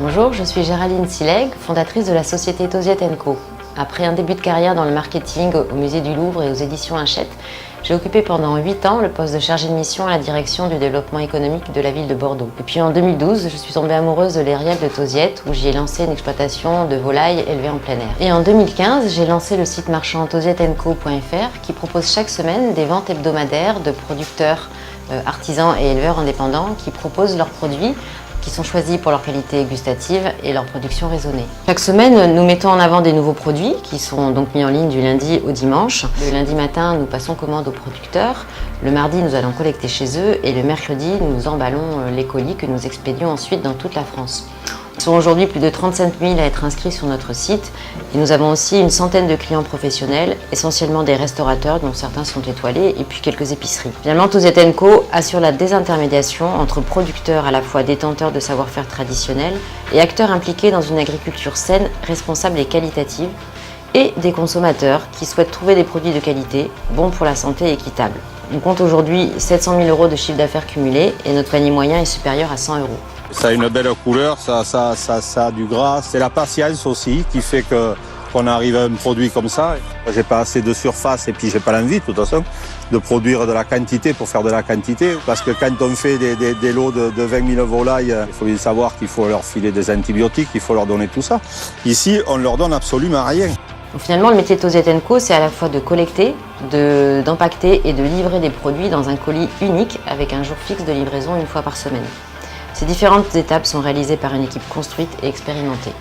Bonjour, je suis Géraldine Sileg, fondatrice de la société Tauziet & Co. Après un début de carrière dans le marketing au musée du Louvre et aux éditions Hachette, j'ai occupé pendant 8 ans le poste de chargée de mission à la direction du développement économique de la ville de Bordeaux. Et puis en 2012, je suis tombée amoureuse de l'aériel de Tauziet, où j'y ai lancé une exploitation de volailles élevées en plein air. Et en 2015, j'ai lancé le site marchand tauzietandco.fr qui propose chaque semaine des ventes hebdomadaires de producteurs, artisans et éleveurs indépendants qui proposent leurs produits qui sont choisis pour leur qualité gustative et leur production raisonnée. Chaque semaine, nous mettons en avant des nouveaux produits qui sont donc mis en ligne du lundi au dimanche. Le lundi matin, nous passons commande aux producteurs. Le mardi, nous allons collecter chez eux et le mercredi, nous emballons les colis que nous expédions ensuite dans toute la France. Ils sont aujourd'hui plus de 35 000 à être inscrits sur notre site et nous avons aussi une centaine de clients professionnels, essentiellement des restaurateurs dont certains sont étoilés et puis quelques épiceries. Finalement, Tauziet & Co assure la désintermédiation entre producteurs à la fois détenteurs de savoir-faire traditionnels et acteurs impliqués dans une agriculture saine, responsable et qualitative, et des consommateurs qui souhaitent trouver des produits de qualité, bons pour la santé et équitables. On compte aujourd'hui 700 000 € de chiffre d'affaires cumulé et notre panier moyen est supérieur à 100 €. Ça a une belle couleur, ça a du gras. C'est la patience aussi qui fait qu'on arrive à un produit comme ça. J'ai pas assez de surface et puis j'ai pas l'envie de toute façon de produire de la quantité pour faire de la quantité. Parce que quand on fait des lots de 20 000 volailles, il faut bien savoir qu'il faut leur filer des antibiotiques, il faut leur donner tout ça. Ici, on leur donne absolument rien. Donc finalement, le métier de Tauziet & Co, c'est à la fois de collecter, d'empacter et de livrer des produits dans un colis unique avec un jour fixe de livraison une fois par semaine. Ces différentes étapes sont réalisées par une équipe construite et expérimentée.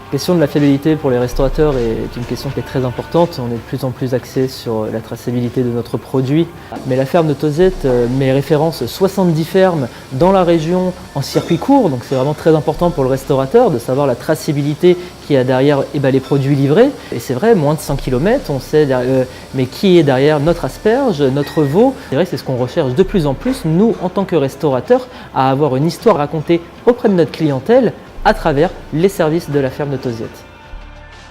La question de la fiabilité pour les restaurateurs est une question qui est très importante. On est de plus en plus axé sur la traçabilité de notre produit. Mais la ferme de Tauziet met référence 70 fermes dans la région en circuit court. Donc c'est vraiment très important pour le restaurateur de savoir la traçabilité qu'il y a derrière les produits livrés. Et c'est vrai, moins de 100 km, on sait mais qui est derrière notre asperge, notre veau. C'est vrai que c'est ce qu'on recherche de plus en plus, nous en tant que restaurateurs, à avoir une histoire racontée auprès de notre clientèle à travers les services de la ferme de Tauziet.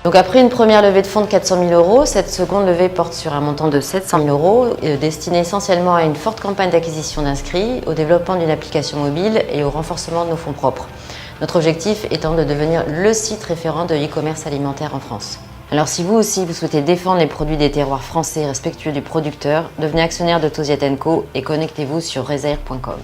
Donc après une première levée de fonds de 400 000 €, cette seconde levée porte sur un montant de 700 000 € destiné essentiellement à une forte campagne d'acquisition d'inscrits, au développement d'une application mobile et au renforcement de nos fonds propres. Notre objectif étant de devenir le site référent de e-commerce alimentaire en France. Alors si vous aussi vous souhaitez défendre les produits des terroirs français respectueux du producteur, devenez actionnaire de Tauziet & Co et connectez-vous sur resair.com.